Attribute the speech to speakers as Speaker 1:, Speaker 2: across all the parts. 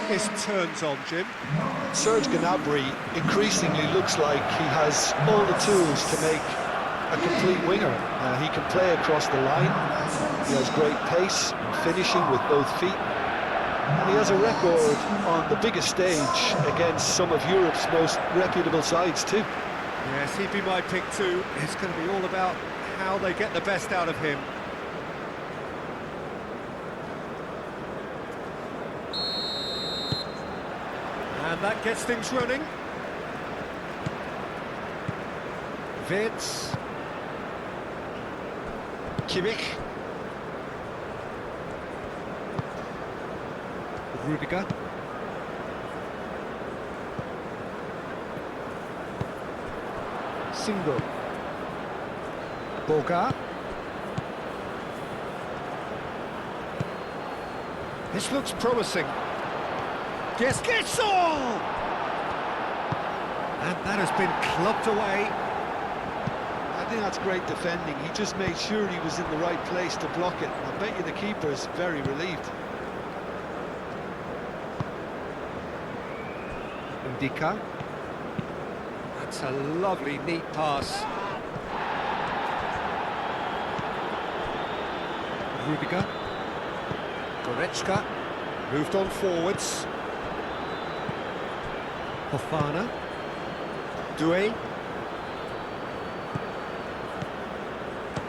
Speaker 1: his turns on, Jim.
Speaker 2: Serge Gnabry increasingly looks like he has all the tools to make a complete winger. He can play across the line, he has great pace, finishing with both feet, and he has a record on the biggest stage against some of Europe's most reputable sides too.
Speaker 1: Yes, he'd be my pick too. It's going to be all about how they get the best out of him. And that gets things running. Wirtz. Kimmich. Rudiger. Single. Boga. This looks promising. Yes, gets all! And that has been clubbed away.
Speaker 2: I think that's great defending. He just made sure he was in the right place to block it. I bet you the keeper's very relieved.
Speaker 1: Ndika. That's a lovely, neat pass. Rudiger. Goretzka. Moved on forwards. Hofana. Doué.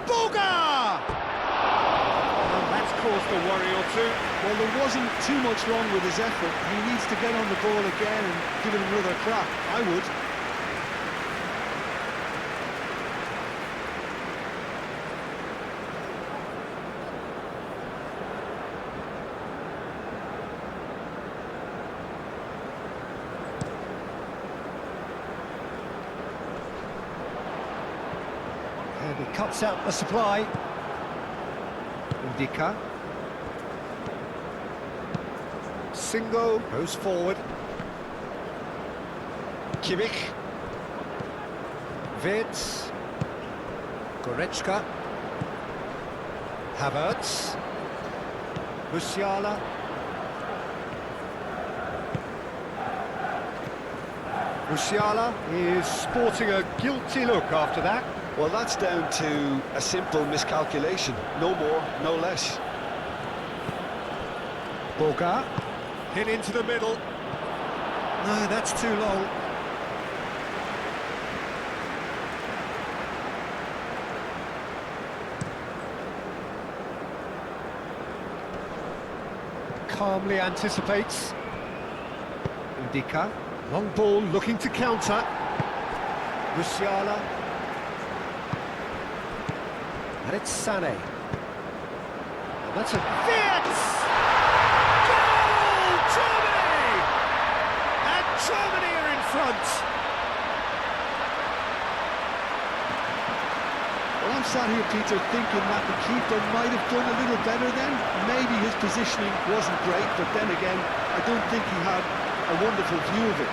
Speaker 1: Boga! And that's caused a worry or two.
Speaker 2: Well, there wasn't too much wrong with his effort. He needs to get on the ball again and give it another crack. I would.
Speaker 1: And he cuts out the supply. Ndika. Singo goes forward. Kimmich. Wirtz. Goretzka. Havertz. Musiala. Musiala is sporting a guilty look after that.
Speaker 2: Well, that's down to a simple miscalculation. No more, no less.
Speaker 1: Boga. Hit into the middle. No, that's too long. Calmly anticipates. Ndika. Long ball looking to counter. Musiala. And it's Sané. And that's a Wirtz! Goal! Germany! And Germany are in front.
Speaker 2: Well, I'm sat here, Peter, thinking that the keeper might have done a little better then. Maybe his positioning wasn't great, but then again, I don't think he had a wonderful view of it.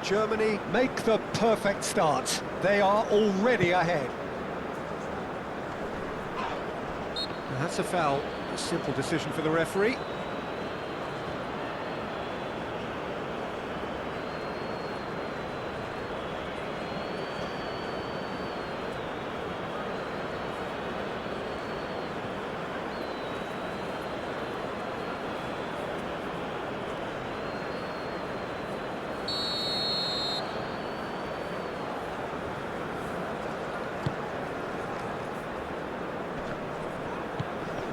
Speaker 1: Germany make the perfect start. They are already ahead. And that's a foul. A simple decision for the referee.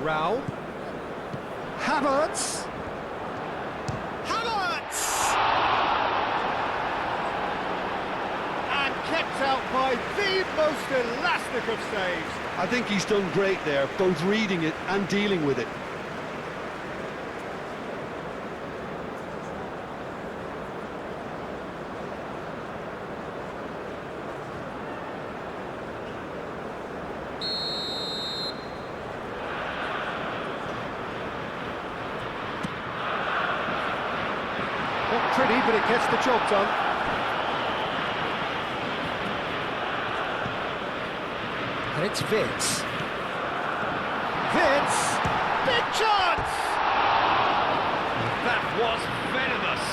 Speaker 1: Rao. Havertz. Havertz! And kept out by the most elastic of saves.
Speaker 2: I think he's done great there, both reading it and dealing with it.
Speaker 1: pretty, but it gets the job done. And it's Vince. Vince! Big chance! That was venomous.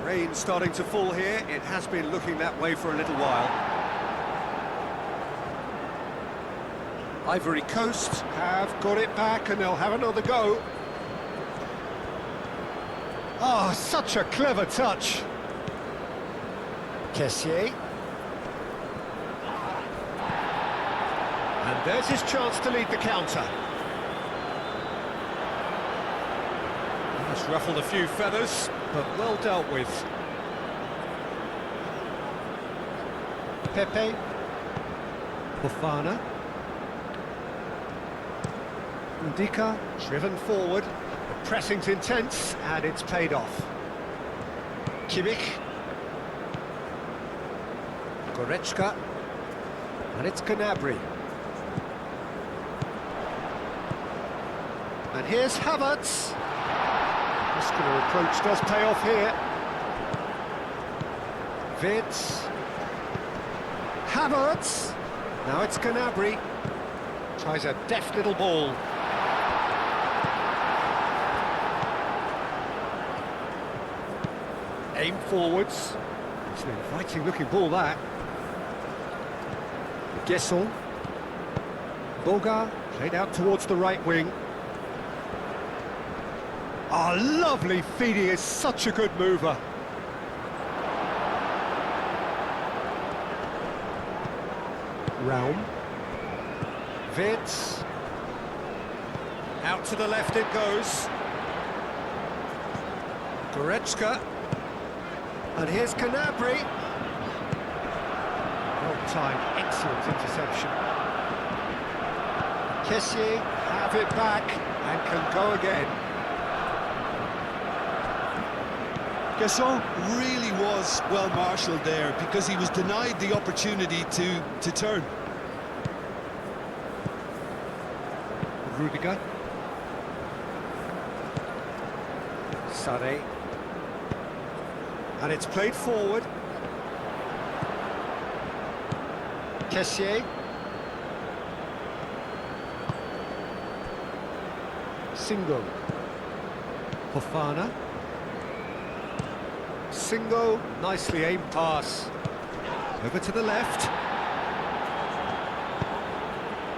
Speaker 1: Rain starting to fall here. It has been looking that way for a little while. Ivory Coast have got it back and they'll have another go. Oh, such a clever touch. Kessié. And there's his chance to lead the counter. Just ruffled a few feathers, but well dealt with. Pepe. Fofana. Ndika, driven forward. The pressing's intense, and it's paid off. Kimmich. Goretzka. And it's Gnabry. And here's Havertz. Muscular approach does pay off here. Vince. Havertz. Now it's Gnabry. Tries a deft little ball. Aim forwards. It's an inviting looking ball, that. Gesson. Boga played out towards the right wing. Oh, lovely feed, he is such a good mover. Raum. Vitz. Out to the left it goes. Goretzka. And here's Gnabry. Well timed, excellent interception. Kessié have it back and can go again.
Speaker 3: Gesson really was well marshalled there because he was denied the opportunity to turn.
Speaker 1: Rudiger. Sade. And it's played forward. Kessié. Singo. Fofana. Singo, nicely aimed pass. Over to the left.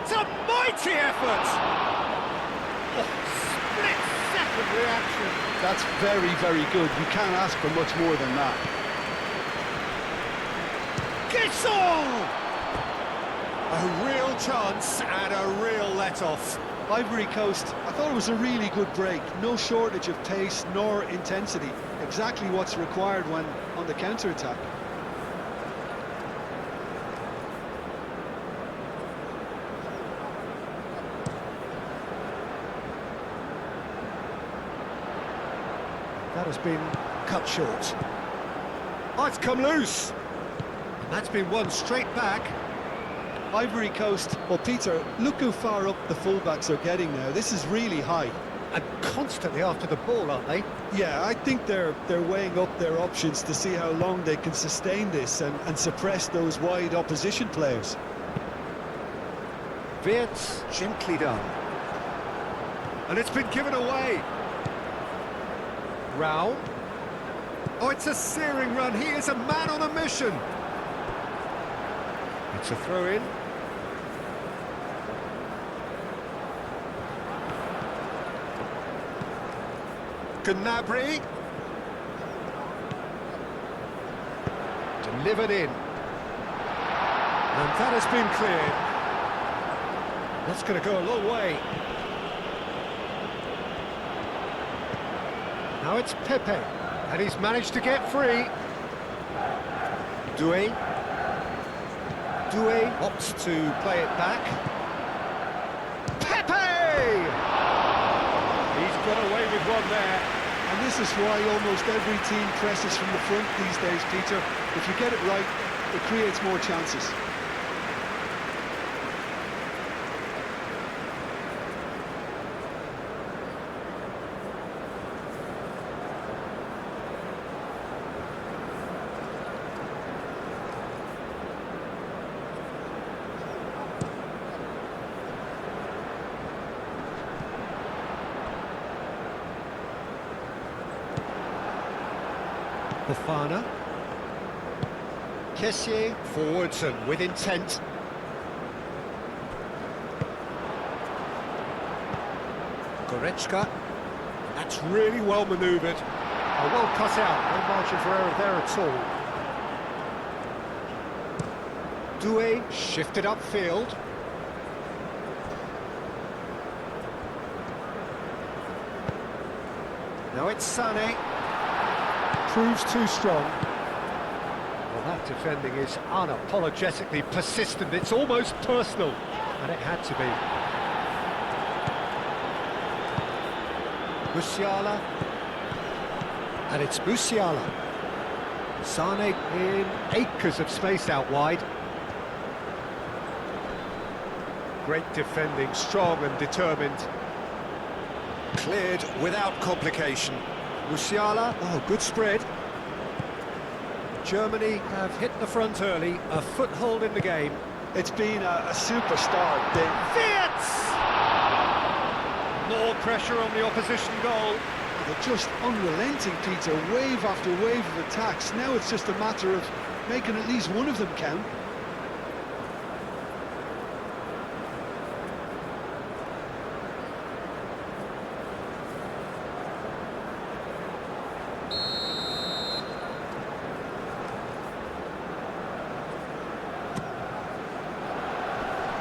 Speaker 1: It's a mighty effort! Oh, split-second reaction.
Speaker 3: That's very, very good. You can't ask for much more than that.
Speaker 1: Gesson! A real chance and a real let-off.
Speaker 2: Ivory Coast, I thought it was a really good break. No shortage of pace nor intensity. Exactly what's required when on the counter-attack.
Speaker 1: That has been cut short. Oh, it's come loose. And that's been won straight back.
Speaker 2: Ivory Coast, well, Peter, look how far up the fullbacks are getting now. This is really high.
Speaker 1: And constantly after the ball, aren't they?
Speaker 2: Yeah, I think they're weighing up their options to see how long they can sustain this and suppress those wide opposition players.
Speaker 1: Wirtz, gently done. And it's been given away. Raul. Oh, it's a searing run. He is a man on a mission. It's a throw-in. Gnabry. Delivered in. And that has been cleared. That's going to go a long way. Now it's Pepe, and he's managed to get free. Doué opts to play it back. Pepe! got away with one there.
Speaker 3: And this is why almost every team presses from the front these days, Peter. If you get it right, it creates more chances.
Speaker 1: Bafana. Kessié forwards and with intent. Goretzka. That's really well manoeuvred. Well cut out, no margin for error there at all. Doué shifted upfield. Now it's Sané. Proves too strong. Well, that defending is unapologetically persistent. It's almost personal, and it had to be. Musiala. And it's Musiala. Sané in acres of space out wide. Great defending, strong and determined. Cleared without complication. Musiala, oh, good spread. Germany have hit the front early, a foothold in the game.
Speaker 3: It's been a superstar day.
Speaker 1: Wirtz! More pressure on the opposition goal.
Speaker 3: They're just unrelenting, Peter, wave after wave of attacks. Now it's just a matter of making at least one of them count.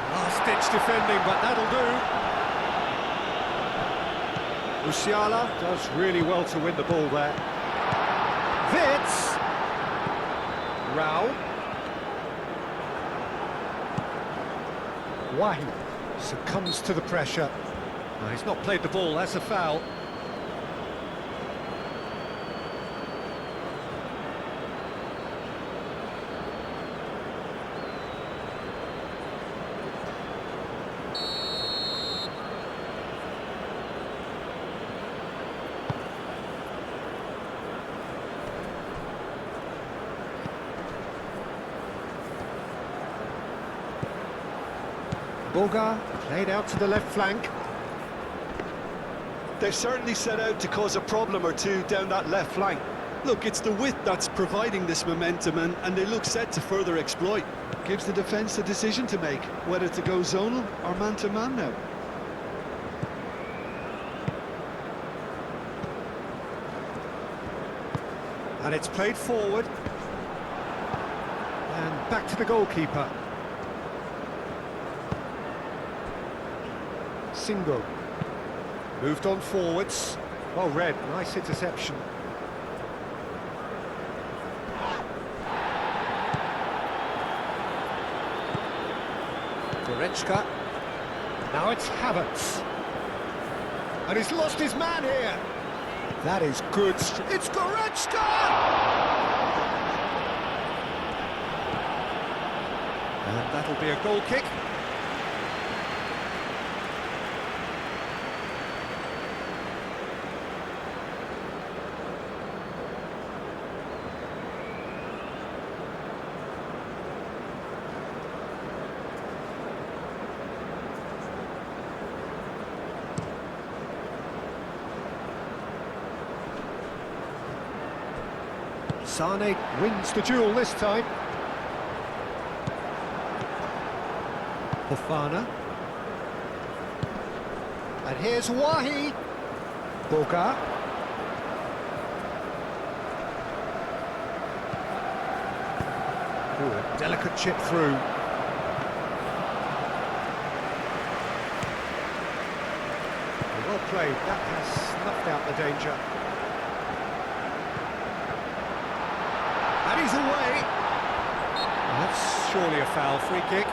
Speaker 1: Last-ditch defending, but that'll do. Musiala does really well to win the ball there. Wirtz! Rao. Wahi succumbs to the pressure. No, he's not played the ball, that's a foul. Boga played out to the left flank.
Speaker 3: They've certainly set out to cause a problem or two down that left flank. Look, it's the width that's providing this momentum, and they look set to further exploit. Gives the defence the decision to make, whether to go zonal or man-to-man now.
Speaker 1: And it's played forward. And back to the goalkeeper. Single. Moved on forwards. Well read, nice interception. Goretzka. Now it's Havertz. And he's lost his man here. That is good. It's Goretzka! And that'll be a goal kick. Sané wins the duel this time. Bafana. And here's Wahi. Boga. Ooh, a delicate chip through. Well played, that has snuffed out the danger. And he's away. That's surely a foul, free kick.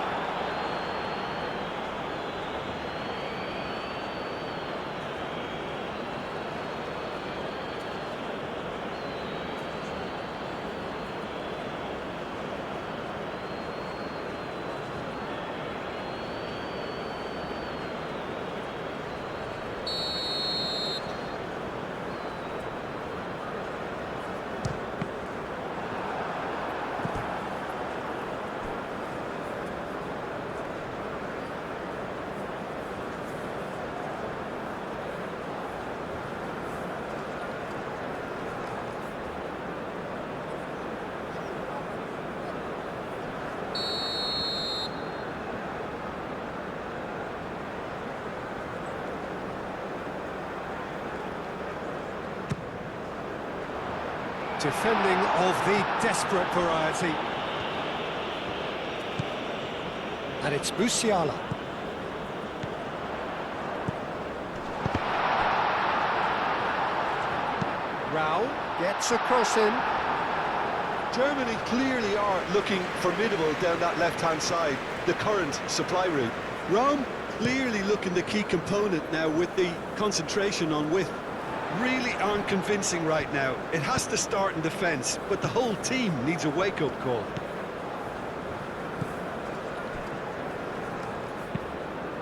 Speaker 1: Defending of the desperate variety. And it's Musiala. Raul gets across him.
Speaker 3: Germany clearly are looking formidable down that left-hand side, the current supply route. Rome clearly looking the key component now with the concentration on width. Really aren't convincing right now. It has to start in defence, but the whole team needs a wake-up call.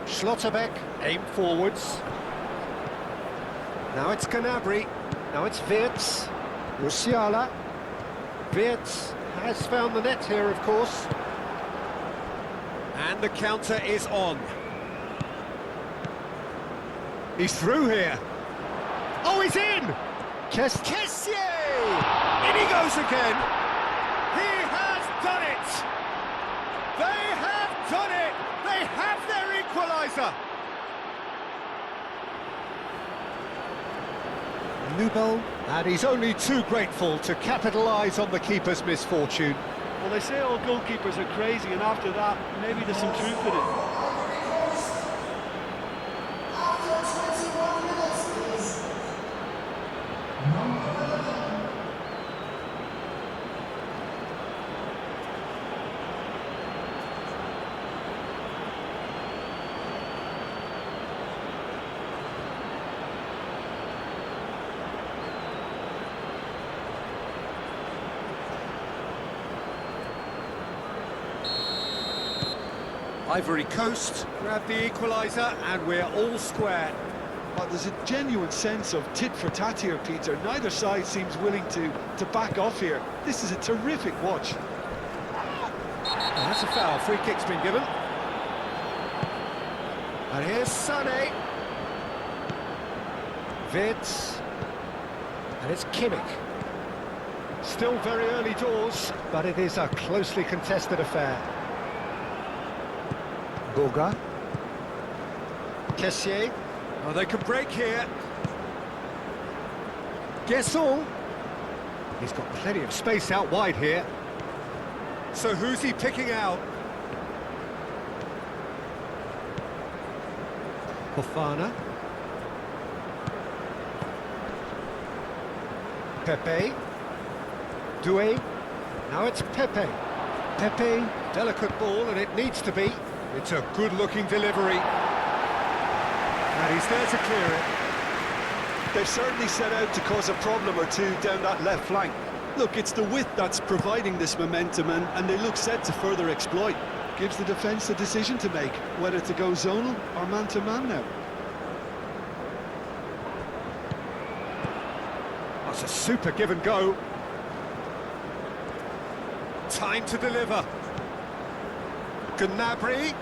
Speaker 1: Schlotterbeck, aim forwards. Now it's Gnabry. Now it's Wirtz. Musiala. Wirtz has found the net here, of course. And the counter is on. He's through here. Oh, he's in! Kessié! In he goes again! He has done it! They have done it! They have their equaliser! Nubel, and he's only too grateful to capitalise on the keeper's misfortune.
Speaker 3: Well, they say all goalkeepers are crazy, and after that, maybe there's some truth in it.
Speaker 1: Ivory Coast grab the equaliser, and we're all square.
Speaker 3: But there's a genuine sense of tit for tat here, Peter. Neither side seems willing to back off here. This is a terrific watch.
Speaker 1: Oh, that's a foul. Free kick's been given. And here's Sané. Wirtz. And it's Kimmich. Still very early doors, but it is a closely contested affair. Boga. Kessié. Oh, they could break here. Guessons. He's got plenty of space out wide here. So who's he picking out? Fofana. Pepe. Doué. Now it's Pepe. Pepe. Delicate ball, and it needs to be. It's a good-looking delivery. And he's there to clear it.
Speaker 3: They've certainly set out to cause a problem or two down that left flank. Look, it's the width that's providing this momentum, and they look set to further exploit. Gives the defence a decision to make, whether to go zonal or man-to-man now.
Speaker 1: That's a super give and go. Time to deliver. Gnabry.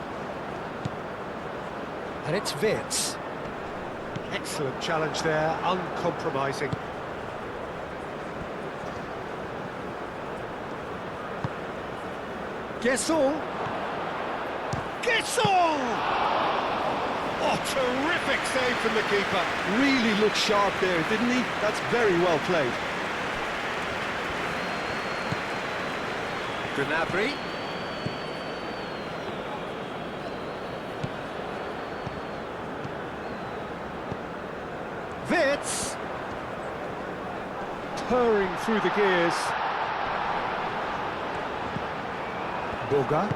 Speaker 1: And it's Wirtz. Excellent challenge there, uncompromising. Guessons. Guessons! Oh, terrific save from the keeper.
Speaker 3: Really looked sharp there, didn't he? That's very well played.
Speaker 1: Gnabry. Wirtz. Purring through the gears. Boga.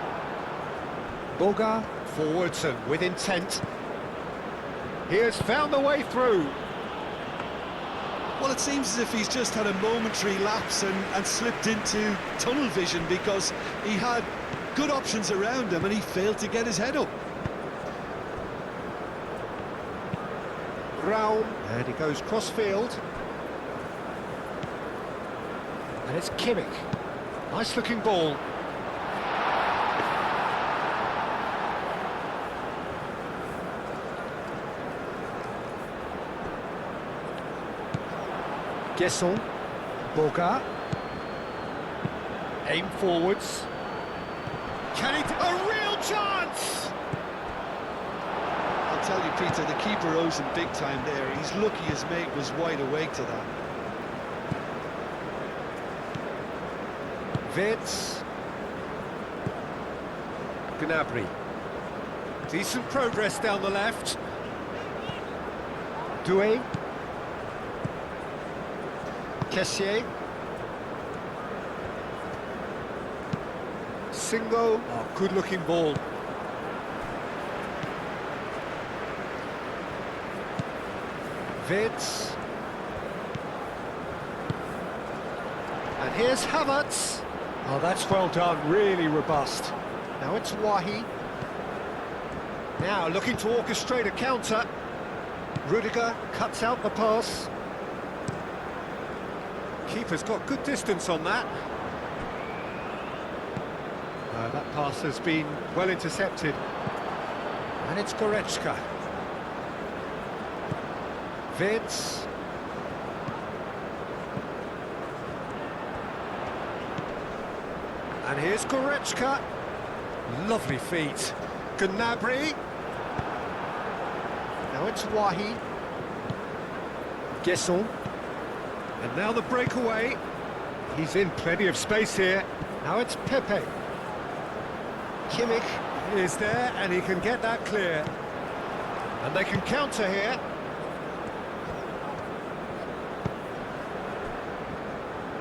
Speaker 1: Boga forwards and with intent. He has found the way through.
Speaker 3: Well, it seems as if he's just had a momentary lapse and slipped into tunnel vision, because he had good options around him and he failed to get his head up.
Speaker 1: Raul, and he goes cross-field. And it's Kimmich. Nice-looking ball. Guessons. Boga. Aim forwards. Can he... A real chance!
Speaker 3: I'll tell you, Peter, the keeper owes him big time there. He's lucky his mate was wide awake to that.
Speaker 1: Wirtz. Gnabry. Decent progress down the left. Doué. Kessié. Singo. Oh, good-looking ball. Wirtz. And here's Havertz. Oh, that's well done, really robust. Now it's Wahi. Now looking to orchestrate a counter. Rudiger cuts out the pass. Keeper's got good distance on that. That pass has been well intercepted. And it's Goretzka. Wirtz. And here's Goretzka. Lovely feet. Gnabry. Now it's Wahi. Gesson. And now the breakaway. He's in plenty of space here. Now it's Pepe. Kimmich is there and he can get that clear. And they can counter here.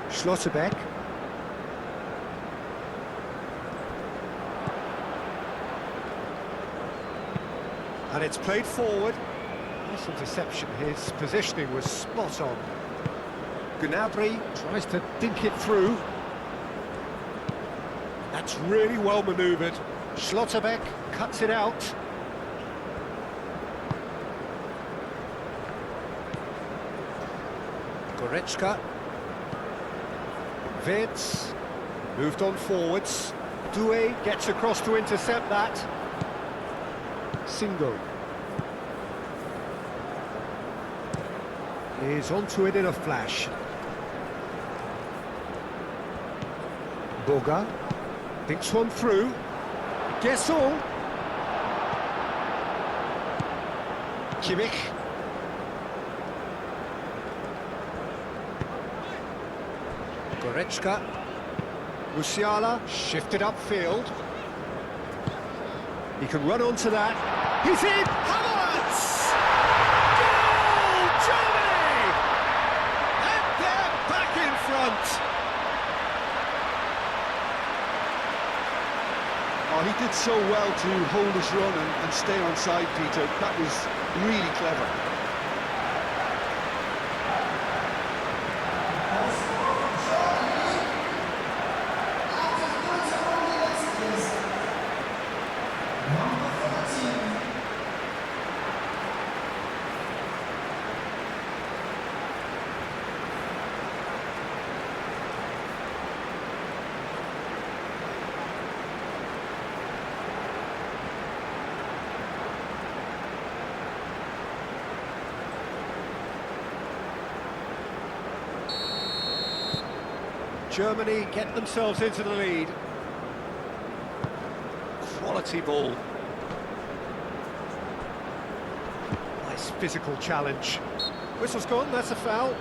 Speaker 1: Schlotterbeck. And it's played forward. Nice interception, his positioning was spot on. Gnabry tries to dink it through. That's really well manoeuvred. Schlotterbeck cuts it out. Goretzka. Wirtz moved on forwards. Doué gets across to intercept that. Singo is onto it in a flash. Boga thinks one through. Gesson. Kimmich. Goretzka. Musiala shifted upfield. He can run onto that. He's in! Havertz! Goal! Germany! And they're back in front!
Speaker 3: Oh, he did so well to hold his run and stay on side, Peter. That was really clever.
Speaker 1: Germany get themselves into the lead. Quality ball. Nice physical challenge. Whistle's gone, that's a foul.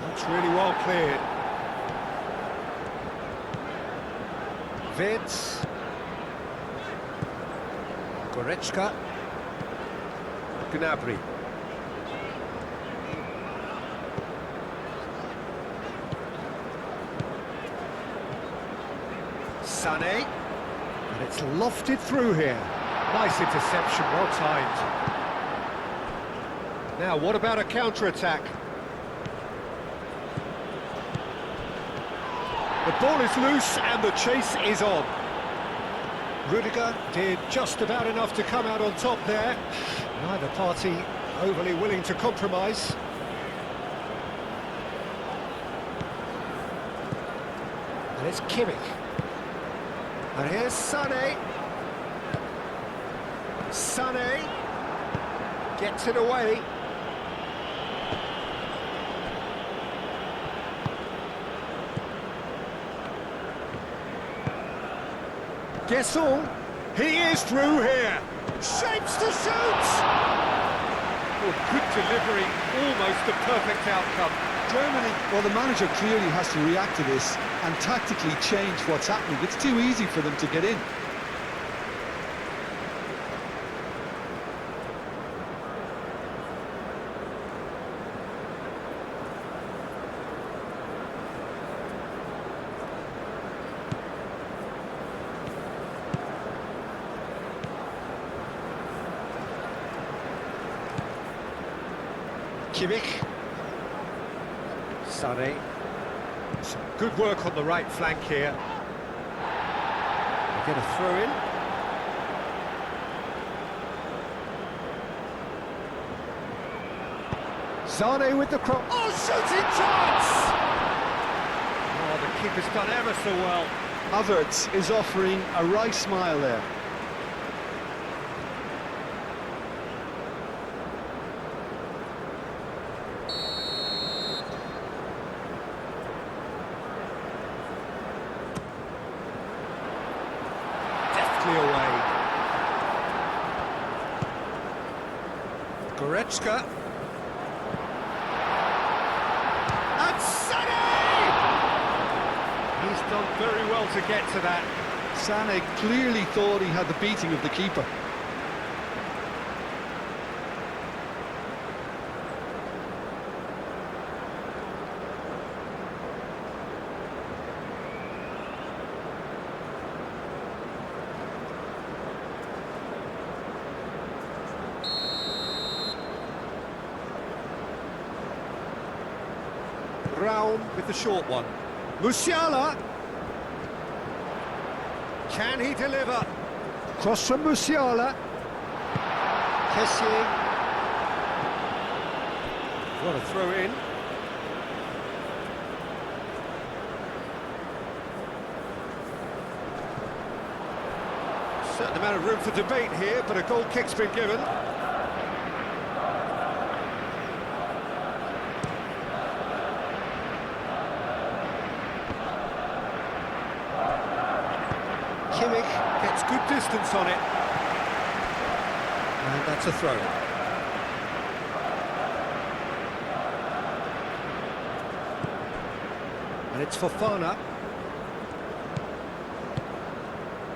Speaker 1: That's really well cleared. Wirtz. Goretzka. Gnabry. Sané. And it's lofted through here. Nice interception, well timed. Now, what about a counter-attack? The ball is loose and the chase is on. Rudiger did just about enough to come out on top there. Neither party overly willing to compromise. And it's Kimmich. And here's Sané. Sané gets it away. Guessel, he is through here. Shapes to shoot! Oh, good delivery, almost the perfect outcome.
Speaker 3: Germany, well, the manager clearly has to react to this and tactically change what's happening. It's too easy for them to get in.
Speaker 1: Kimmich. Sané. Some good work on the right flank here. They get a throw in. Sané with the cross. Oh, shooting chance! Oh, the keeper's done ever so well.
Speaker 3: Havertz is offering a wry smile there.
Speaker 1: Away. Goretzka. And Sané! He's done very well to get to that.
Speaker 3: Sané clearly thought he had the beating of the keeper.
Speaker 1: Brown with the short one. Musiala. Can he deliver? Cross from Musiala. Kessié. What a throw in. Certain amount of room for debate here, but a goal kick's been given. Kimmich gets good distance on it. And that's a throw. And it's Fofana.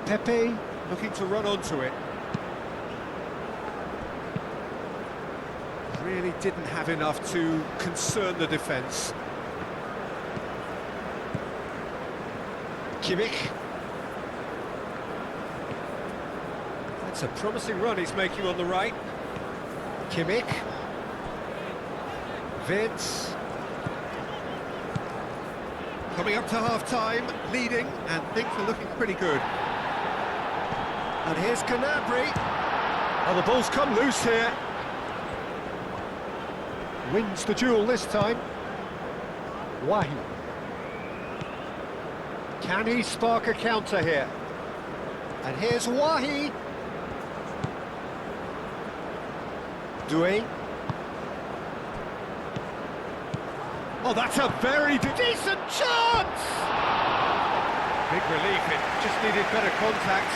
Speaker 1: Pepe looking to run onto it. Really didn't have enough to concern the defence. Kimmich. It's a promising run he's making on the right. Kimmich. Vince. Coming up to half-time, leading, and things are looking pretty good. And here's Gnabry. Oh, the ball's come loose here. Wins the duel this time. Wahi. Can he spark a counter here? And here's Wahi. Doué. Oh, that's a very decent chance! Big relief, it just needed better contact.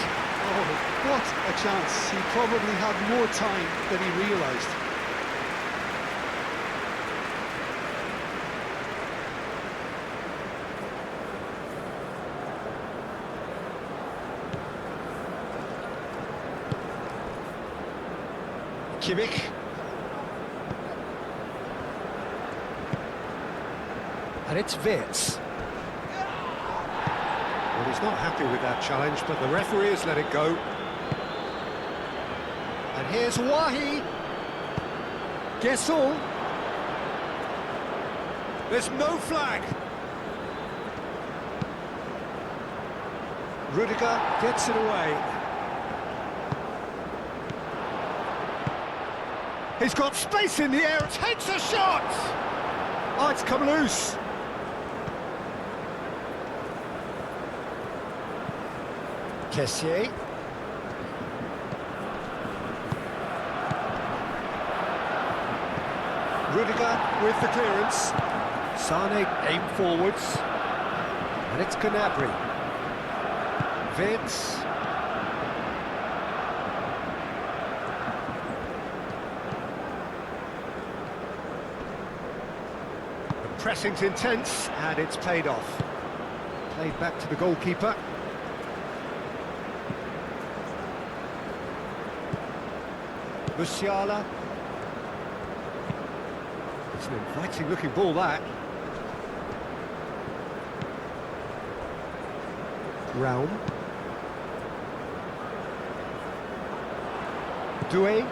Speaker 3: Oh, what a chance. He probably had more time than he realised.
Speaker 1: Kimmich. And it's Wirtz. Well, he's not happy with that challenge, but the referee has let it go. And here's Wahi. Guessel. There's no flag. Rudiger gets it away. He's got space in the air, takes a shot! Oh, it's come loose. Kessié. Rudiger with the clearance. Sane aim forwards. And it's Gnabry. Vince. The pressing's intense, and it's paid off. Played back to the goalkeeper. Musiala. It's an inviting looking ball, that. Raum. Doué.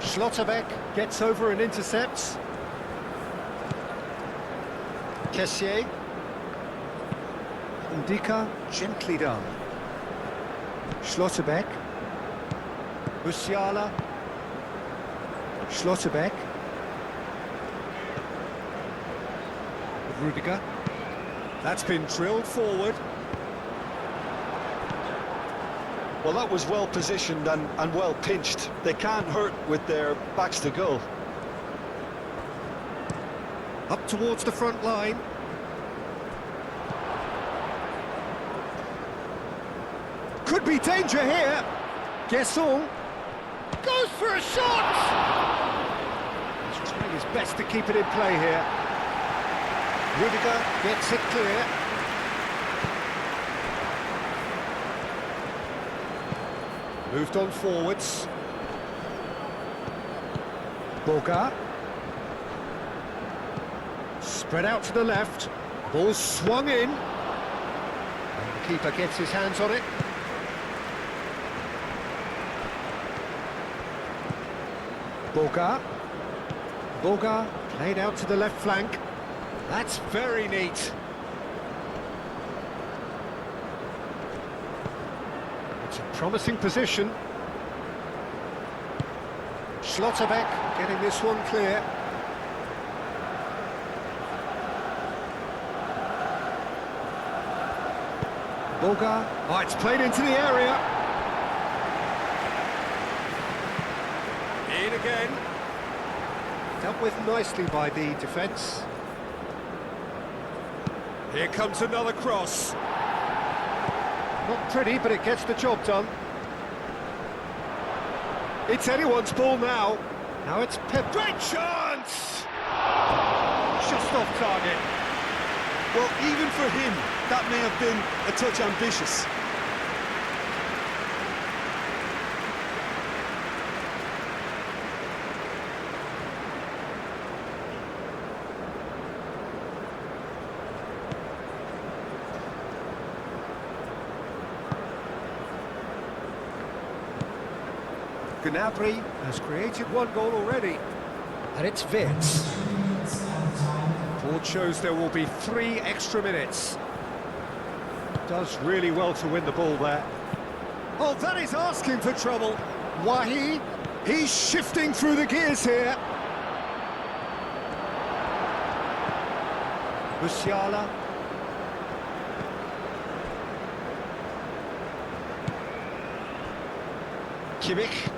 Speaker 1: Schlotterbeck gets over and intercepts. Kessié. Ndika, gently done. Schlotterbeck. Musiala. Schlotterbeck. Rudiger. That's been drilled forward.
Speaker 2: Well, that was well positioned and well pinched. They can't hurt with their backs to goal.
Speaker 1: Up towards the front line. Could be danger here. Guesson goes for a shot. He's trying his best to keep it in play here. Rudiger gets it clear. Moved on forwards. Boga. Spread out to the left. Ball swung in. And the keeper gets his hands on it. Boga. Boga played out to the left flank. That's very neat. It's a promising position. Schlotterbeck getting this one clear. Boga. Oh, it's played into the area. In again. Dealt with nicely by the defence. Here comes another cross. Not pretty, but it gets the job done. It's anyone's ball now. Now it's Pep. Great chance! Just off target.
Speaker 3: Well, even for him, that may have been a touch ambitious.
Speaker 1: Gnabry has created one goal already. And it's Vince. Board shows there will be 3 extra minutes. Does really well to win the ball there. Oh, that is asking for trouble. Wahi, he's shifting through the gears here. Musiala. Kimmich.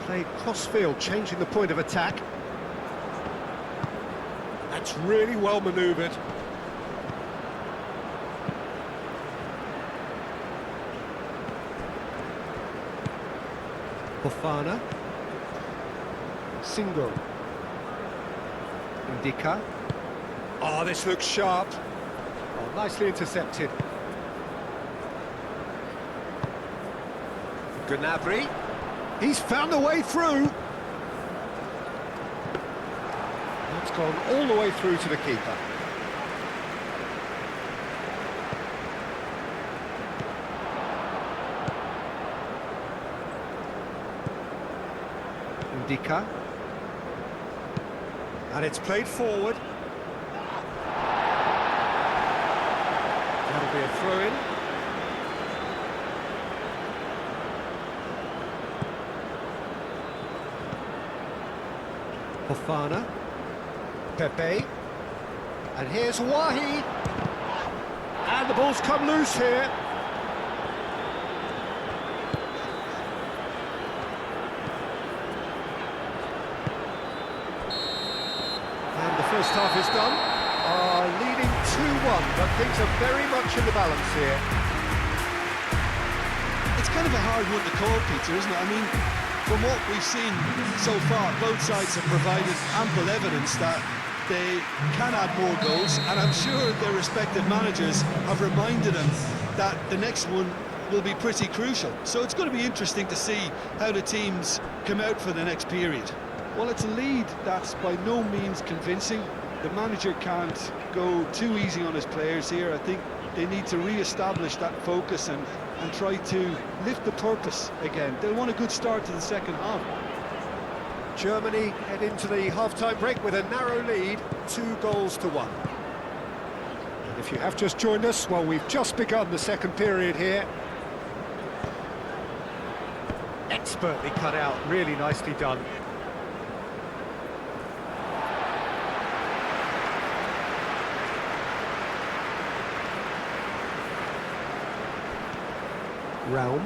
Speaker 1: Played cross-field, changing the point of attack. That's really well manoeuvred. Fofana. Single. Ndika. Oh, this looks sharp. Oh, nicely intercepted. Gnabry. He's found a way through. That's gone all the way through to the keeper. Ndika. And it's played forward. That'll be a throw-in. Fofana. Pepe. And here's Wahi. And the ball's come loose here. first half is done. Leading 2-1, but things are very much in the balance here.
Speaker 3: It's kind of a hard one to call, Peter, isn't it? I mean, from what we've seen so far, both sides have provided ample evidence that they can add more goals, and I'm sure their respective managers have reminded them that the next one will be pretty crucial. So it's going to be interesting to see how the teams come out for the next period.
Speaker 2: Well, it's a lead that's by no means convincing. The manager can't go too easy on his players here. I think they need to re-establish that focus and try to lift the purpose again. They'll want a good start to the second half.
Speaker 1: Germany head into the half-time break with a narrow lead, 2-1. And if you have just joined us, well, we've just begun the second period here. Expertly cut out, really nicely done. Raum.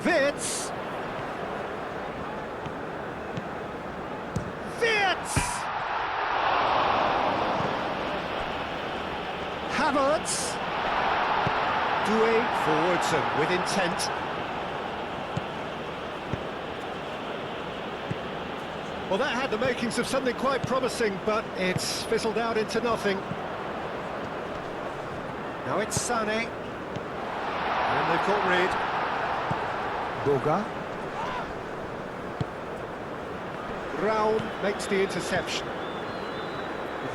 Speaker 1: Wirtz. Havertz. Doué forwards and with intent. Well, that had the makings of something quite promising, but it's fizzled out into nothing. Now it's Sané. And they've got rid. Boga. Raum makes the interception.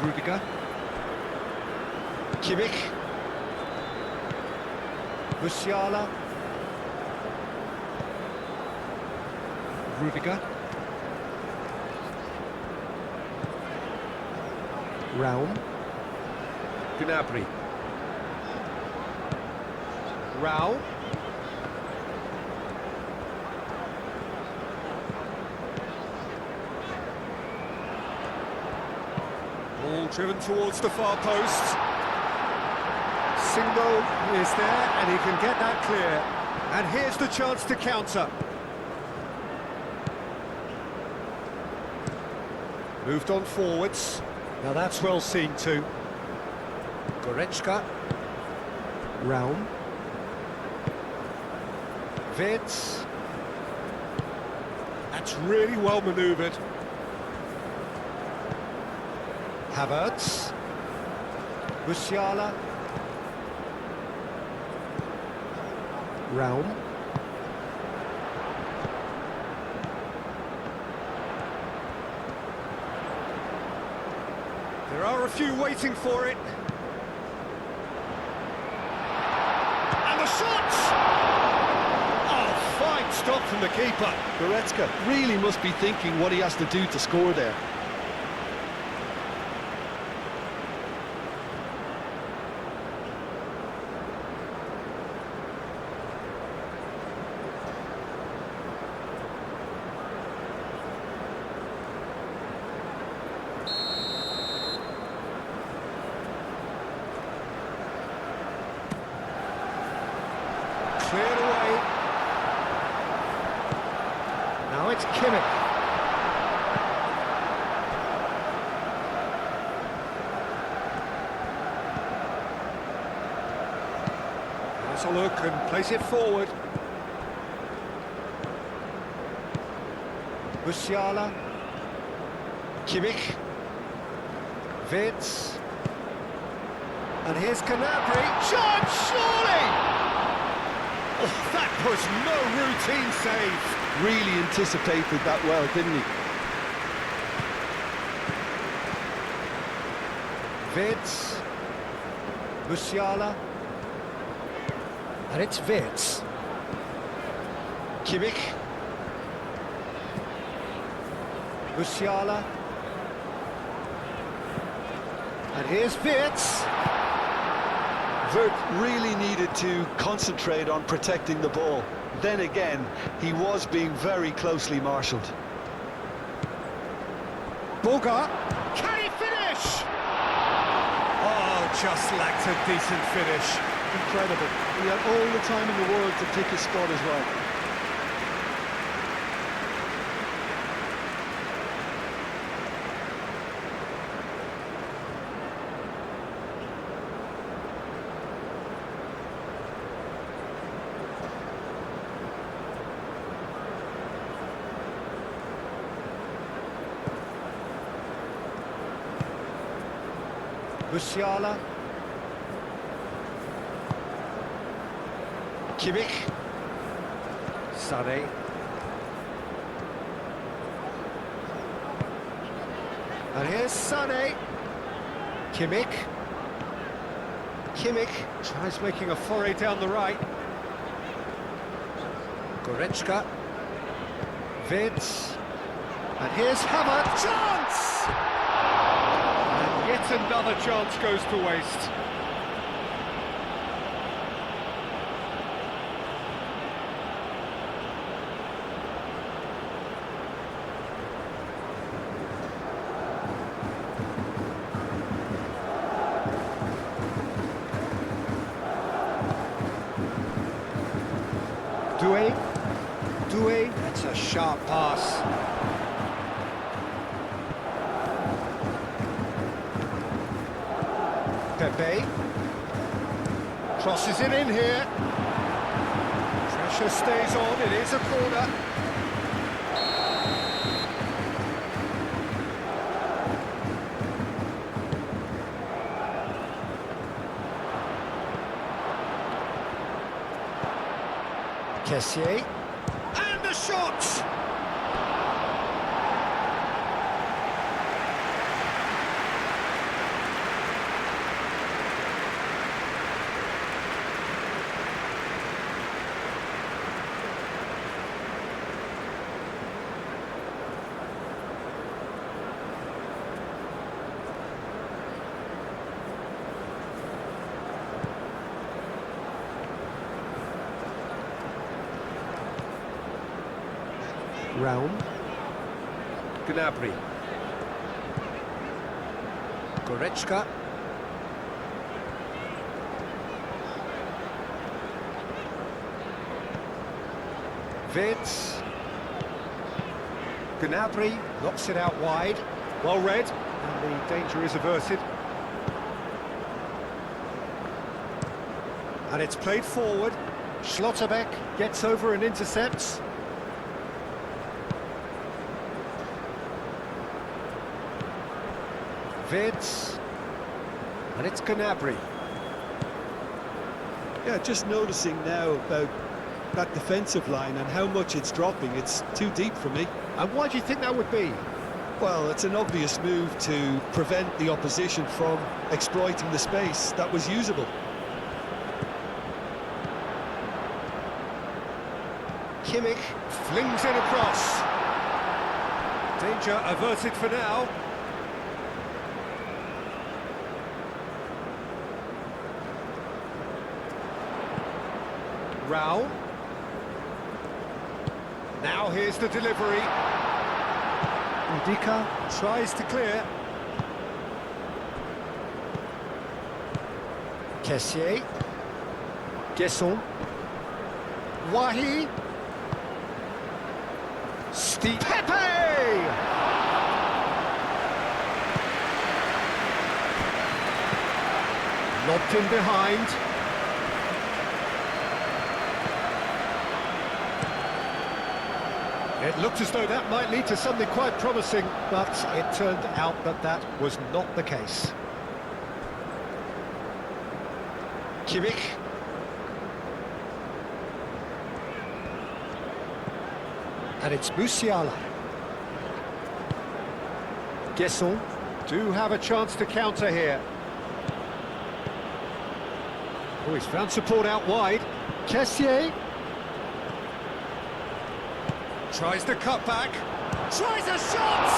Speaker 1: Rudiger. Kimmich. Musiala. Rudiger. Raum. Gnabry. Raum. Ball driven towards the far post. Singo is there, and he can get that clear. And here's the chance to counter. Moved on forwards. Now that's well seen too. Goretzka. Raum. Wirtz. That's really well manoeuvred. Havertz. Musiala. Raum. There are a few waiting for it. And the shot! Oh, fine stop from the keeper.
Speaker 2: Goretzka really must be thinking what he has to do to score there.
Speaker 1: Cleared away. Now it's Kimmich. Has a look and plays it forward. Musiala. Kimmich. Wirtz. And here's Gnabry. Shot, surely! Oh, that was no routine save.
Speaker 2: Really anticipated that well, didn't he?
Speaker 1: Wirtz. Musiala. And it's Wirtz. Kimmich. Musiala. And here's Wirtz.
Speaker 2: Wirtz really needed to concentrate on protecting the ball. Then again, he was being very closely marshalled.
Speaker 1: Boga. Can he finish? Oh, just lacked a decent finish.
Speaker 2: Incredible. He had all the time in the world to pick his spot as well.
Speaker 1: Musiala. Kimmich. Sané. And here's Sané. Kimmich. Kimmich tries making a foray down the right. Goretzka. Vids. And here's Havertz. Chance! And yet another chance goes to waste. Doué, that's a sharp pass. Pepe. Crosses it in here. Pressure stays on, it is a corner. Kessié. And the shot! Round. Gnabry. Goretzka. Vids. Gnabry knocks it out wide. Well read, and the danger is averted. And it's played forward. Schlotterbeck gets over and intercepts. Vids, and it's Gnabry.
Speaker 3: Yeah, just noticing now about that defensive line and how much it's dropping. It's too deep for me.
Speaker 1: And why do you think that would be?
Speaker 3: Well, it's an obvious move to prevent the opposition from exploiting the space that was usable.
Speaker 1: Kimmich flings it across. Danger averted for now. Rao. Now here's the delivery. Udika tries to clear. Kessié. Guesson. Wahi. Steve. Pepe! Lobbed in behind. It looked as though that might lead to something quite promising, but it turned out that that was not the case. Kimmich. And it's Musiala. Guesson do have a chance to counter here. Oh, he's found support out wide. Kessié. Tries the cutback. Tries a shot!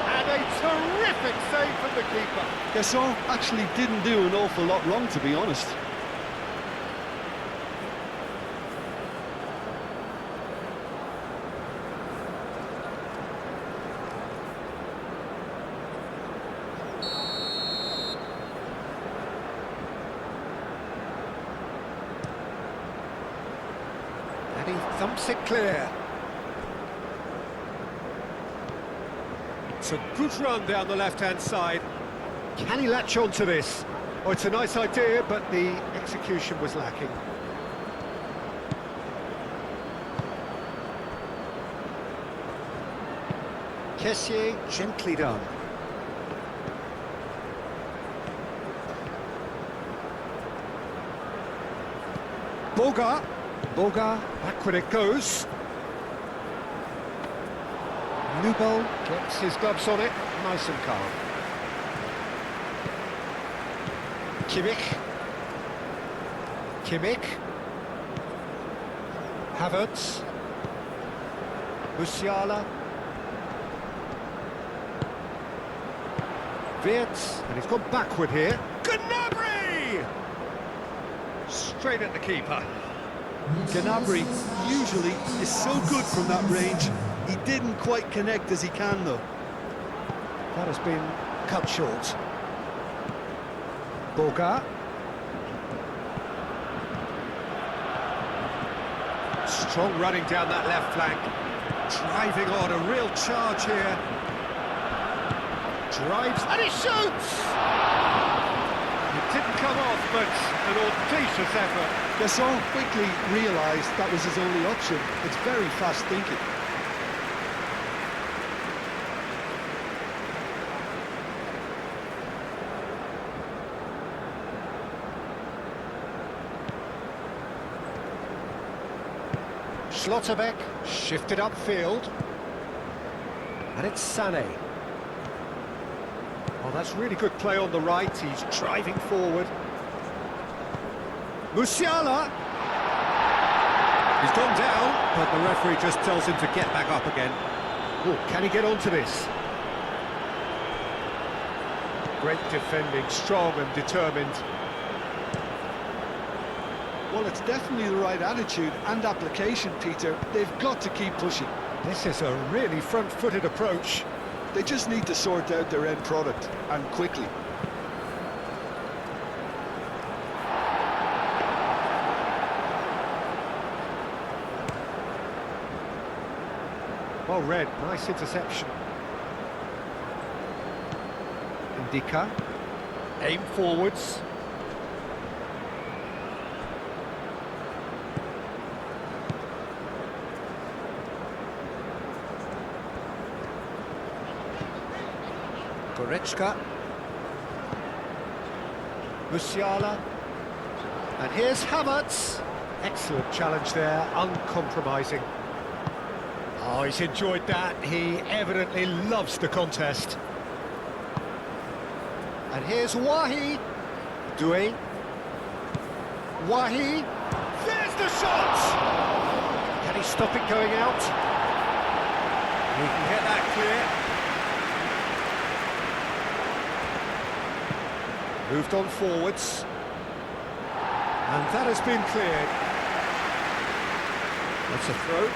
Speaker 1: And a terrific save from the keeper.
Speaker 3: Guesson actually didn't do an awful lot wrong, to be honest.
Speaker 1: And he thumps it clear. It's a good run down the left-hand side. Can he latch on to this? Oh, it's a nice idea, but the execution was lacking. Kessié, gently done. Boga. Boga, backward it goes. Nubel gets his gloves on it, nice and calm. Kimmich. Kimmich. Havertz. Musiala. Wirtz, and he's gone backward here. Gnabry! Straight at the keeper.
Speaker 3: Gnabry usually is so good from that range. He didn't quite connect as he can, though.
Speaker 1: That has been cut short. Boga. Strong running down that left flank. Driving on, a real charge here. Drives, and he shoots! It didn't come off, but an audacious effort.
Speaker 3: Gasson quickly realised that was his only option. It's very fast thinking.
Speaker 1: Schlotterbeck shifted upfield. And it's Sané. Oh, that's really good play on the right. He's driving forward. Musiala! He's gone down, but the referee just tells him to get back up again. Oh, can he get onto this? Great defending, strong and determined.
Speaker 3: Well, it's definitely the right attitude and application, Peter. They've got to keep pushing.
Speaker 1: This is a really front-footed approach.
Speaker 3: They just need to sort out their end product, and quickly.
Speaker 1: Well read, nice interception. Indica, aim forwards. Goretzka. Musiala. And here's Havertz. Excellent challenge there, uncompromising. Oh, he's enjoyed that. He evidently loves the contest. And here's Wahi. Doué. Wahi. There's the shot! Can he stop it going out? He can get that clear. Moved on forwards. And that has been cleared. That's a throw.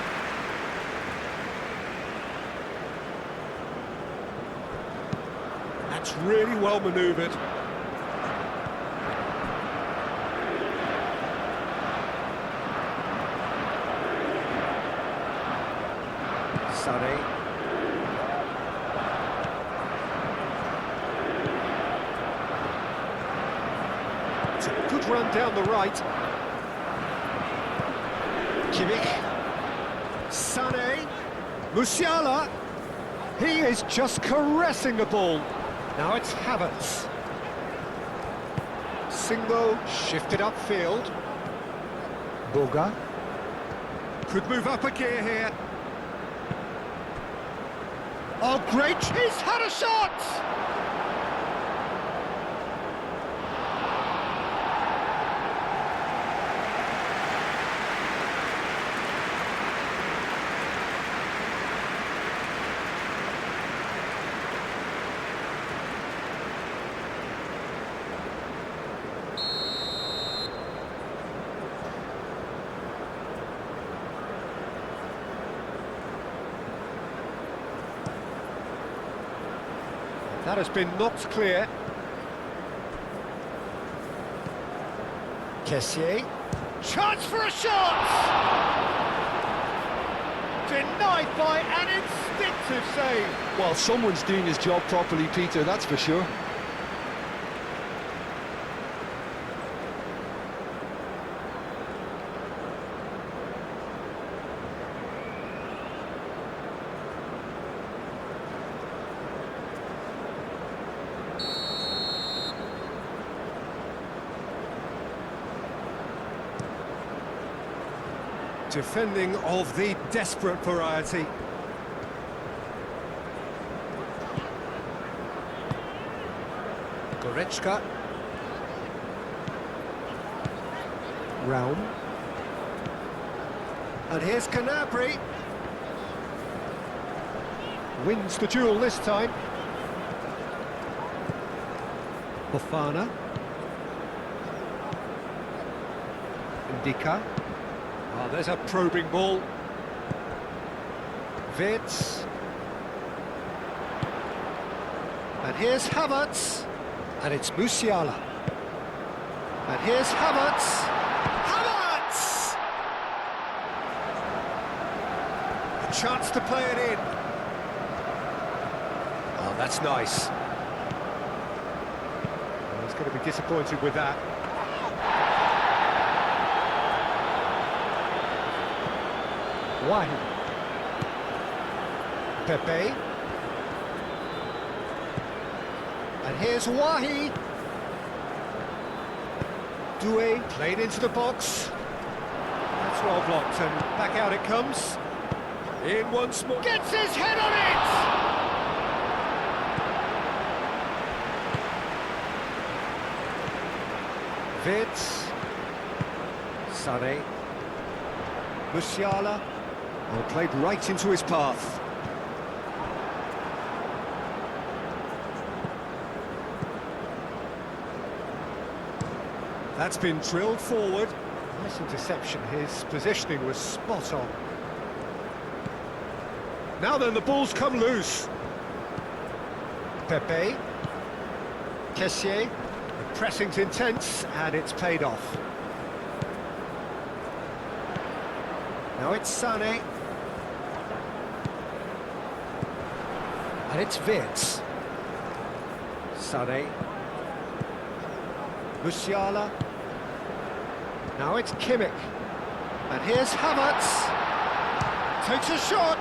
Speaker 1: That's really well manoeuvred. Sané. It's a good run down the right. Kimmich. Sané. Musiala. He is just caressing the ball. Now it's Havertz. Singo shifted upfield. Boga. Could move up a gear here. Oh, great! He's had a shot! That has been knocked clear. Kessié. Chance for a shot! Denied by an instinctive save.
Speaker 3: Well, someone's doing his job properly, Peter, that's for sure.
Speaker 1: Defending of the desperate variety. Goretzka. Raum. And here's Gnabry. Wins the duel this time. Fofana. Ndika. Oh, there's a probing ball. Wirtz. And here's Havertz. And it's Musiala. And here's Havertz. Havertz! A chance to play it in. Oh, that's nice. Oh, he's going to be disappointed with that. Wahi. Pepe. And here's Wahi. Doué played into the box. That's well blocked, and back out it comes. In once more. Gets his head on it! Wirtz. Sané. Musiala. Oh, played right into his path. That's been drilled forward. Nice interception. His positioning was spot on. Now then, the ball's come loose. Pepe. Kessié. The pressing's intense, and it's paid off. Now it's Sané. And it's Wirtz. Sané. Musiala. Now it's Kimmich. And here's Havertz. Takes a shot.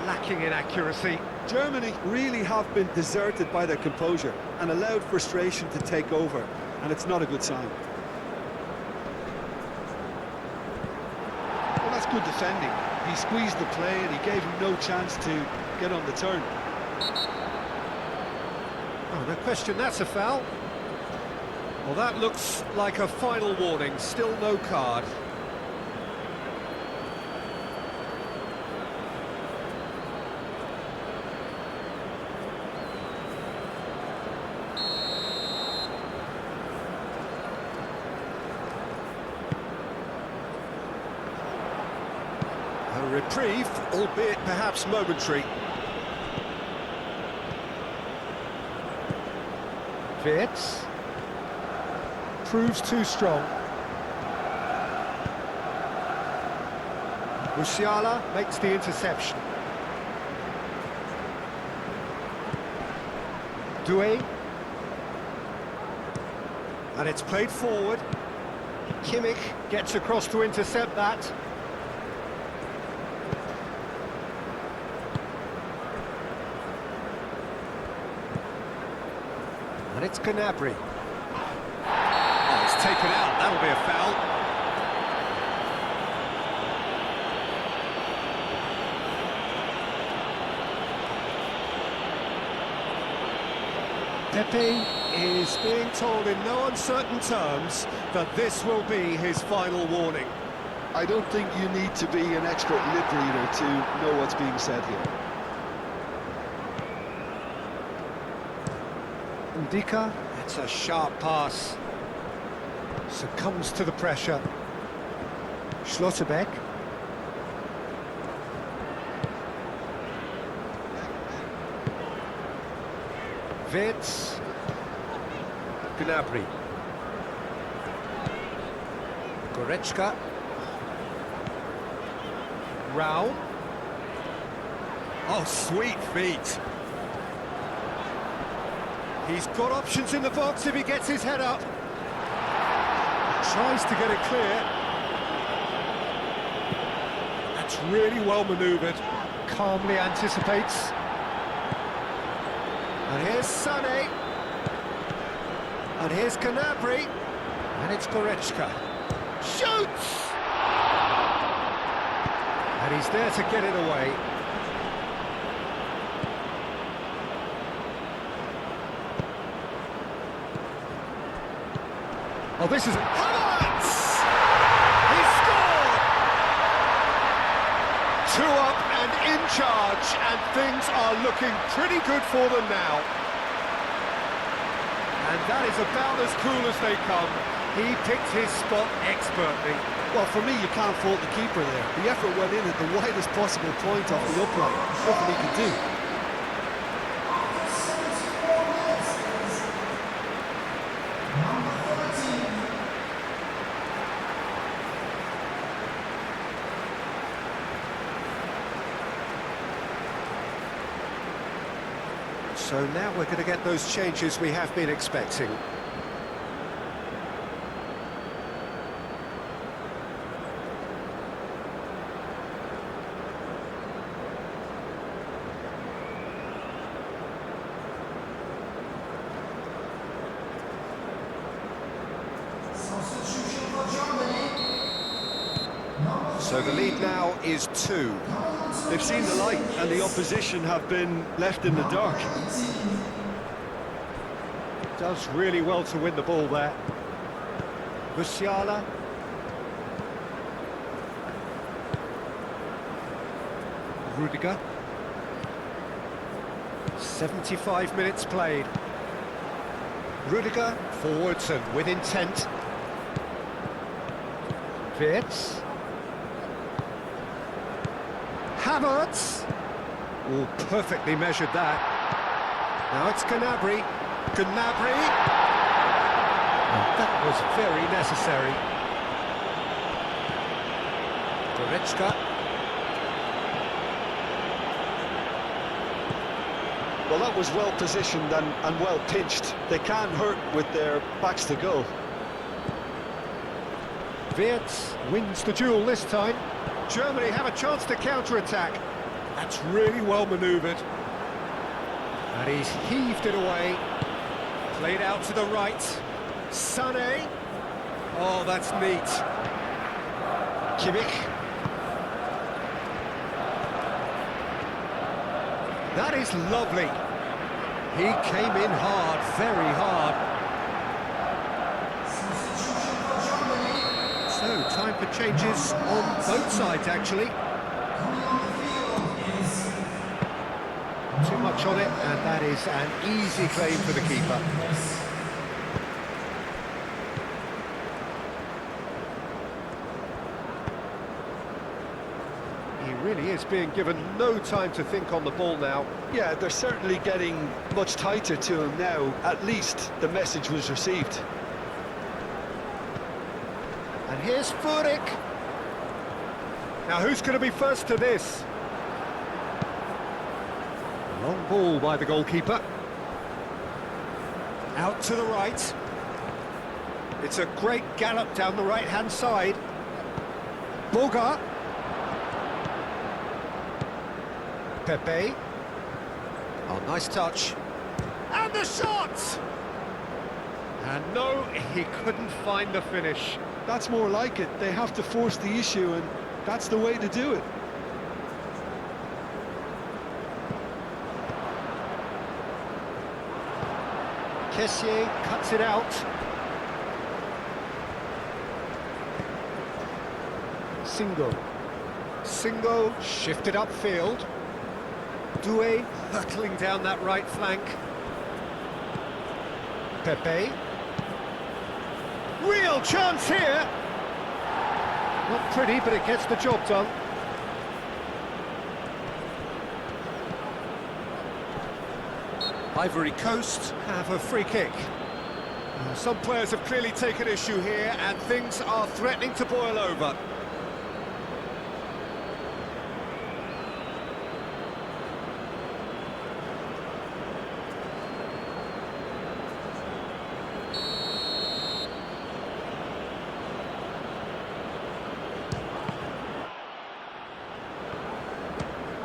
Speaker 1: Lacking in accuracy.
Speaker 3: Germany really have been deserted by their composure and allowed frustration to take over, and it's not a good sign.
Speaker 2: Well, that's good defending. He squeezed the play and he gave him no chance to get on the turn.
Speaker 1: Oh, no question, that's a foul. Well, that looks like a final warning. Still no card. A reprieve, albeit perhaps momentary. Wirtz. Proves too strong. Musiala makes the interception. Doué. And it's played forward. Kimmich gets across to intercept that. And it's Gnabry. Oh, it's taken out. That'll be a foul. Pepe is being told in no uncertain terms that this will be his final warning.
Speaker 2: I don't think you need to be an expert lip reader to know what's being said here.
Speaker 1: Ndika, it's a sharp pass. Succumbs to the pressure. Schlotterbeck. Wirtz. Gnabry. Goretzka. Raum. Oh, sweet feet. He's got options in the box if he gets his head up. Tries to get it clear. That's really well manoeuvred. Calmly anticipates. And here's Sané. And here's Gnabry. And it's Goretzka. Shoots! And he's there to get it away. Oh, this is... Havertz! He scored! 2 up and in charge, and things are looking pretty good for them now. And that is about as cool as they come. He picked his spot expertly.
Speaker 3: Well, for me, you can't fault the keeper there. The effort went in at the widest possible point off the upright. Nothing he could do.
Speaker 1: So now we're going to get those changes we have been expecting. So the lead now is 2.
Speaker 3: They've seen the light, and the opposition have been left in the dark.
Speaker 1: Does really well to win the ball there. Musiala. Rudiger. 75 minutes played. Rudiger forwards and with intent. Wirtz. Havertz. Oh, perfectly measured that. Now it's Gnabry. Gnabry. That was very necessary. Goretzka.
Speaker 3: Well, that was well positioned and well pinched. They can't hurt with their backs to goal.
Speaker 1: Wirtz wins the duel this time. Germany have a chance to counter-attack. That's really well manoeuvred. And he's heaved it away. Played out to the right. Sané. Oh, that's neat. Kimmich. That is lovely. He came in hard, very hard. So, time for changes on both sides, actually. Too much on it, and that is an easy claim for the keeper. He really is being given no time to think on the ball now.
Speaker 3: Yeah, they're certainly getting much tighter to him now. At least the message was received.
Speaker 1: And here's Furyk. Now who's going to be first to this? Long ball by the goalkeeper. Out to the right. It's a great gallop down the right-hand side. Boga. Pepe. Oh, nice touch. And the shot! And no, he couldn't find the finish.
Speaker 3: That's more like it. They have to force the issue, and that's the way to do it.
Speaker 1: Kessié cuts it out. Singo shifted upfield. Doué hurtling down that right flank. Pepe. Real chance here! Not pretty, but it gets the job done. Ivory Coast have a free kick. Some players have clearly taken issue here, and things are threatening to boil over.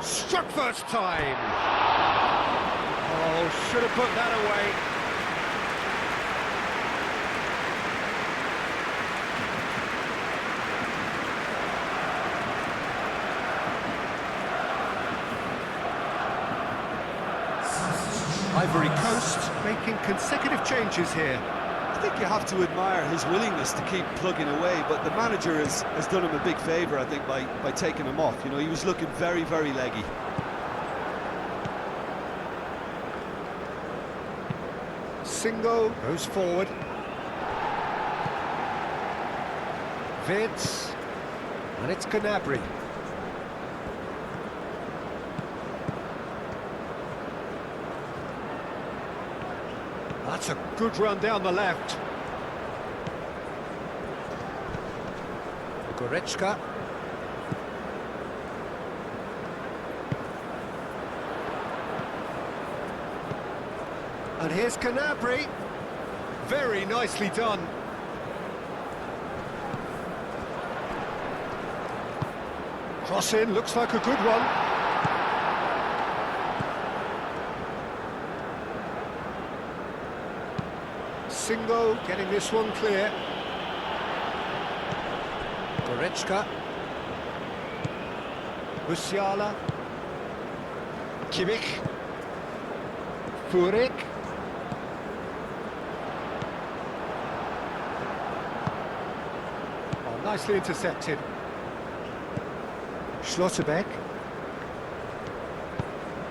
Speaker 1: Struck first time. Oh, should have put that away. consecutive changes here.
Speaker 3: I think you have to admire his willingness to keep plugging away, but the manager has done him a big favour, I think, by taking him off. You know, he was looking very, very leggy.
Speaker 1: Singo goes forward. Vids, and it's Gnabry. That's a good run down the left. Goretzka. And here's Gnabry. Very nicely done. Cross in, looks like a good one. Singo getting this one clear. Goretzka. Musiala. Kimmich. Furyk. Oh, nicely intercepted. Schlotterbeck.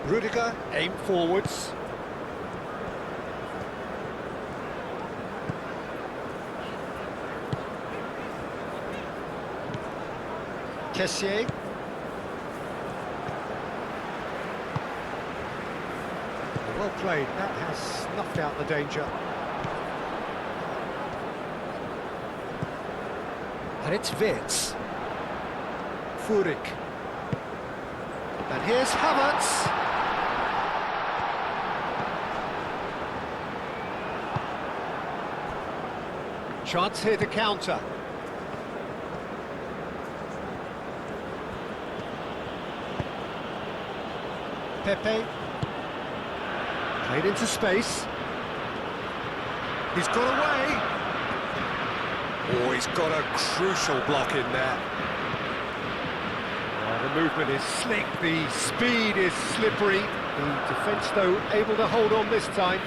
Speaker 1: Rudiger, aim forwards. Kessié. Well played, that has snuffed out the danger. And it's Wirtz. Furyk. And here's Havertz. Chance here to counter. Pepe. Played into space. He's got away. Oh, he's got a crucial block in there. The movement is slick, the speed is slippery. The defence, though, able to hold on this time.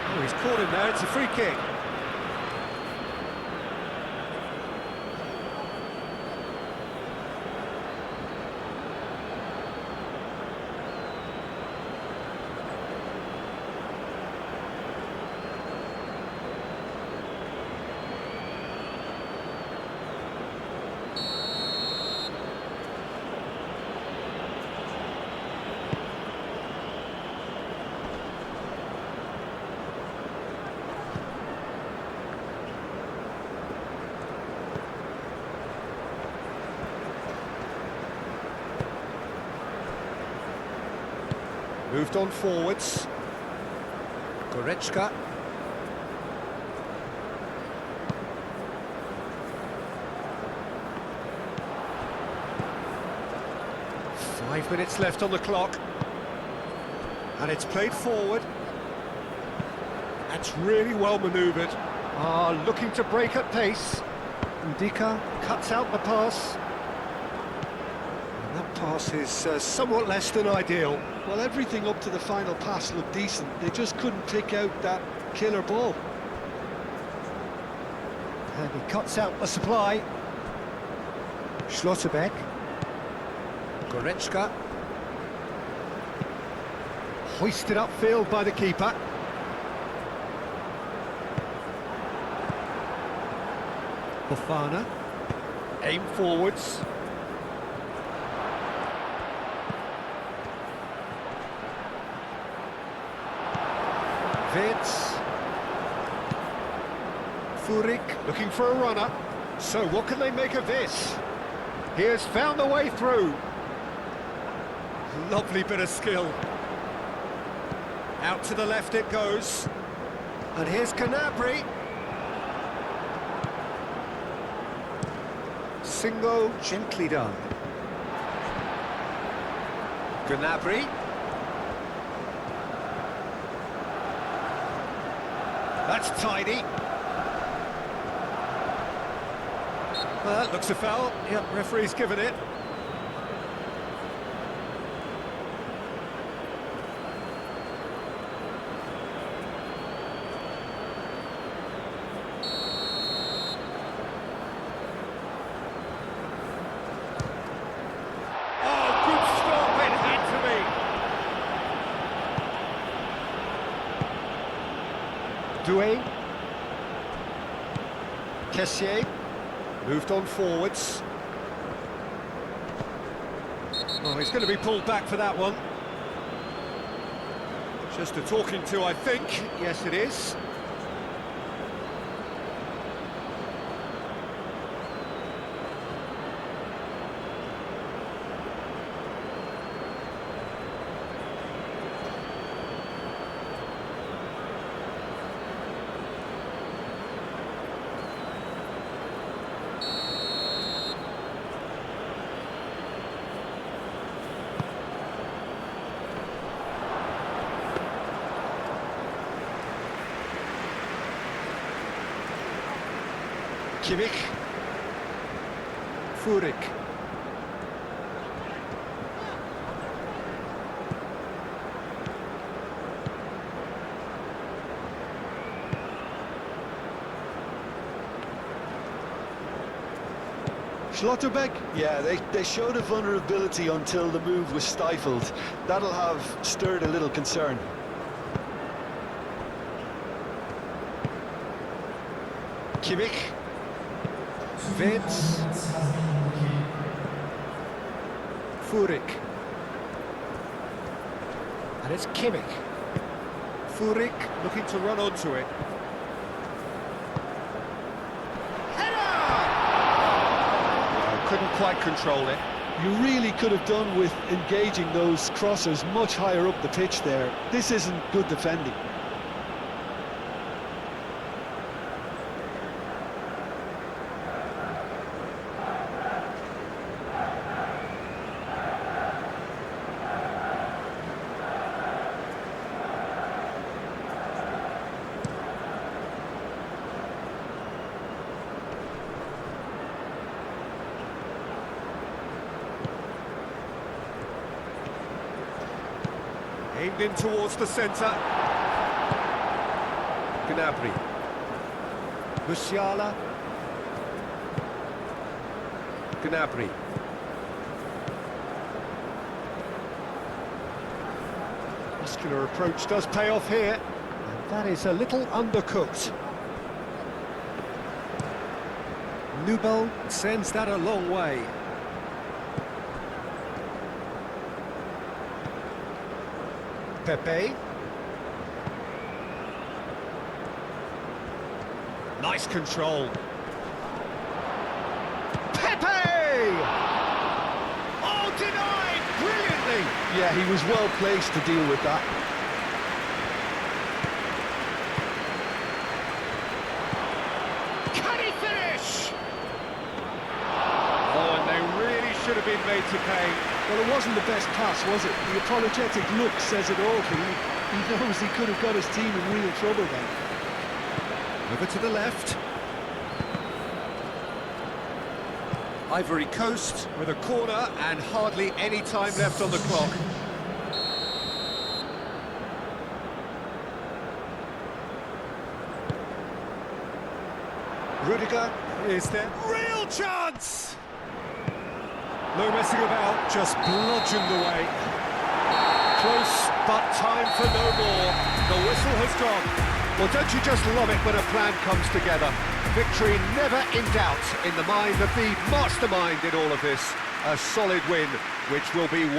Speaker 1: Oh, he's caught him there, it's a free kick. Moved on forwards. Goretzka. Five minutes left on the clock. And it's played forward. That's really well manoeuvred. Looking to break at pace. Ndika cuts out the pass. And that pass is somewhat less than ideal.
Speaker 3: Well, everything up to the final pass looked decent. They just couldn't pick out that killer ball.
Speaker 1: And he cuts out the supply. Schlotterbeck. Goretzka. Hoisted upfield by the keeper. Fofana. Aim forwards. Wirtz. Furyk looking for a runner. So what can they make of this? He has found the way through. Lovely bit of skill. Out to the left it goes. And here's Gnabry. Singo, gently done. Gnabry. That's tidy. Well, that looks a foul. Yep, referee's given it. Doué. Kessié. Moved on forwards. Oh, he's going to be pulled back for that one. Just a talking to, I think. Yes, it is. Kimmich. Furyk.
Speaker 3: Schlotterbeck?
Speaker 2: Yeah, they showed a vulnerability until the move was stifled. That'll have stirred a little concern.
Speaker 1: Kimmich. Vince. Furyk. And it's Kimmich. Furyk looking to run onto it. Header! Couldn't quite control it.
Speaker 3: You really could have done with engaging those crossers much higher up the pitch there. This isn't good defending.
Speaker 1: Aimed in towards the centre. Gnabry. Musiala. Gnabry. Muscular approach does pay off here. And that is a little undercooked. Nubel sends that a long way. Pepe. Nice control. Pepe! Oh, denied brilliantly!
Speaker 2: Yeah, he was well placed to deal with that.
Speaker 1: Can he finish? Oh, and they really should have been made to pay.
Speaker 3: Well, it wasn't the best pass, was it? The apologetic look says it all. He knows he could have got his team in real trouble then.
Speaker 1: Over to the left. Ivory Coast with a corner and hardly any time left on the clock. Rudiger, is there real chance? No messing about, just bludgeoned away. Close, but time for no more. The whistle has gone. Well, don't you just love it when a plan comes together? Victory never in doubt in the mind of the mastermind in all of this. A solid win, which will be one.